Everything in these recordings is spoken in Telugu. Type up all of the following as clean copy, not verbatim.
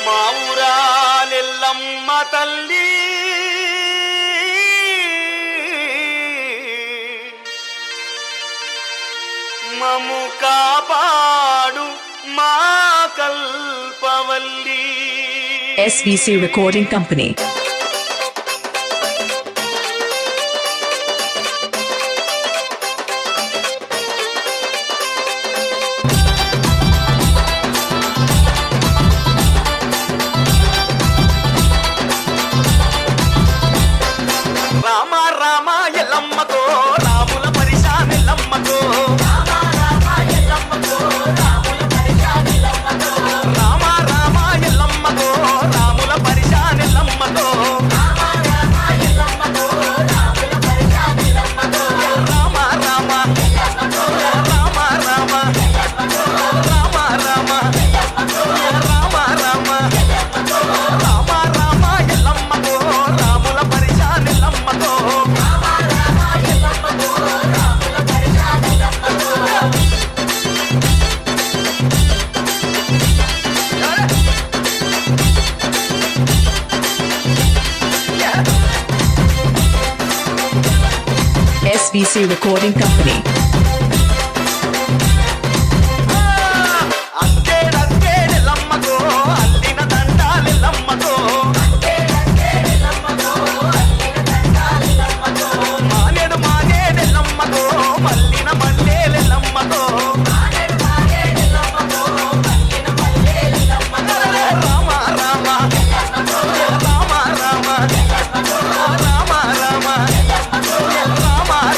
మా ఊరాలెల్లమ్మ తల్లి మము కాపాడు మా కల్పవల్లి. SVC Recording Company. Rama Rama ఎల్లమ్మకో రాముల పరిశాన్ ఎల్లమ్మకో రామ రామ ఎల్లమ్మకో రాముల పరిశాన్ ఎల్లమ్మకో రామ రామ ఎల్లమ్మకో రాముల పరిశాన్ ఎల్లమ్మకో రామ రామ ఎల్లమ్మకో రాముల పరిశాన్ ఎల్లమ్మకో రామ రామ ఎల్లమ్మకో రామ రామ ఎల్లమ్మకో రామ రామ ఎల్లమ్మకో రామ రామ ఎల్లమ్మకో రామ రామ ఎల్లమ్మకో రాముల పరిశాన్ ఎల్లమ్మకో SVC Recording Company. అంకేడెల్లమ్మకో అల్లిన దండాలెల్లమ్మకో మానేడు మానేడెల్లమ్మకో మల్లిన మల్లేలెల్లమ్మకో రామ రామ రామ రామ రామ రామ రామ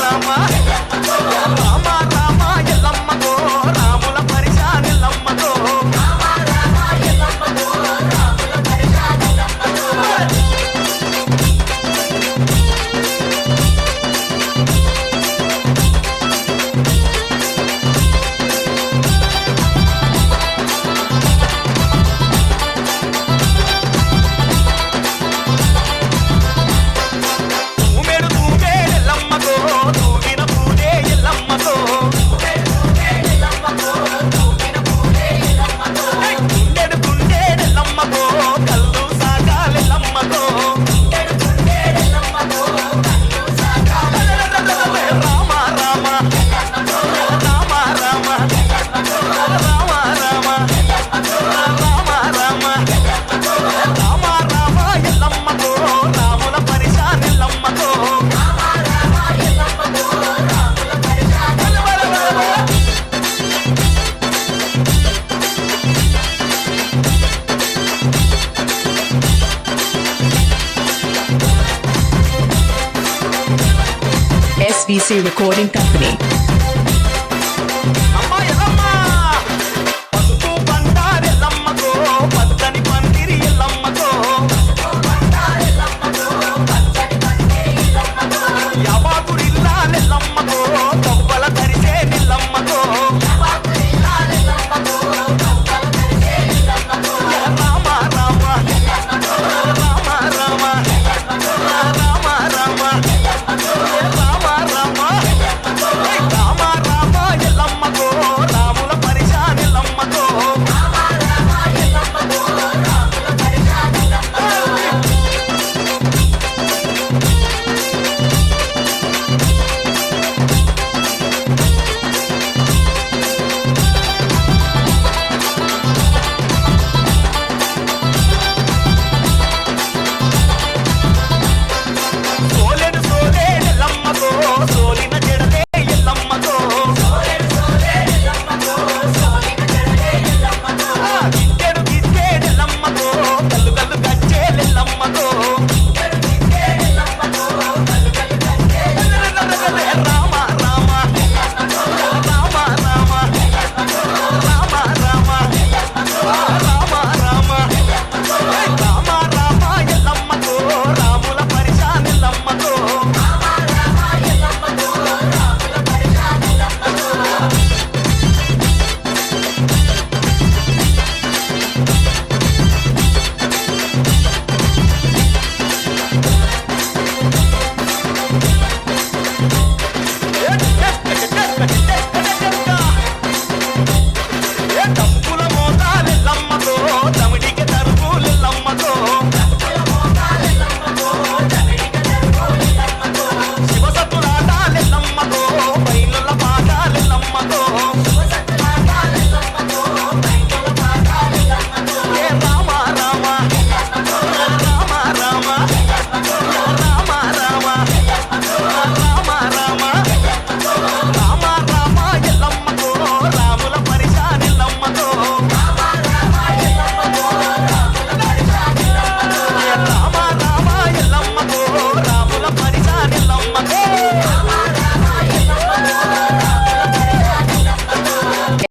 రామ రామ రామ ఎల్లమ్మకో రాముల పరిశాన్ ఎల్లమ్మకో తూమెడు తూమేడెల్లమ్మకో తూగిన పూడే ఎల్లమ్మకో గుండెడు గుండెడెల్లమ్మకో కల్లు సాగాలెల్లమ్మకో రామ రామ రామ రామ రామ రామ రామ రామ రామ రామ ఎల్లమ్మకో రాముల పరిశాన్ ఎల్లమ్మకో SVC Recording Company.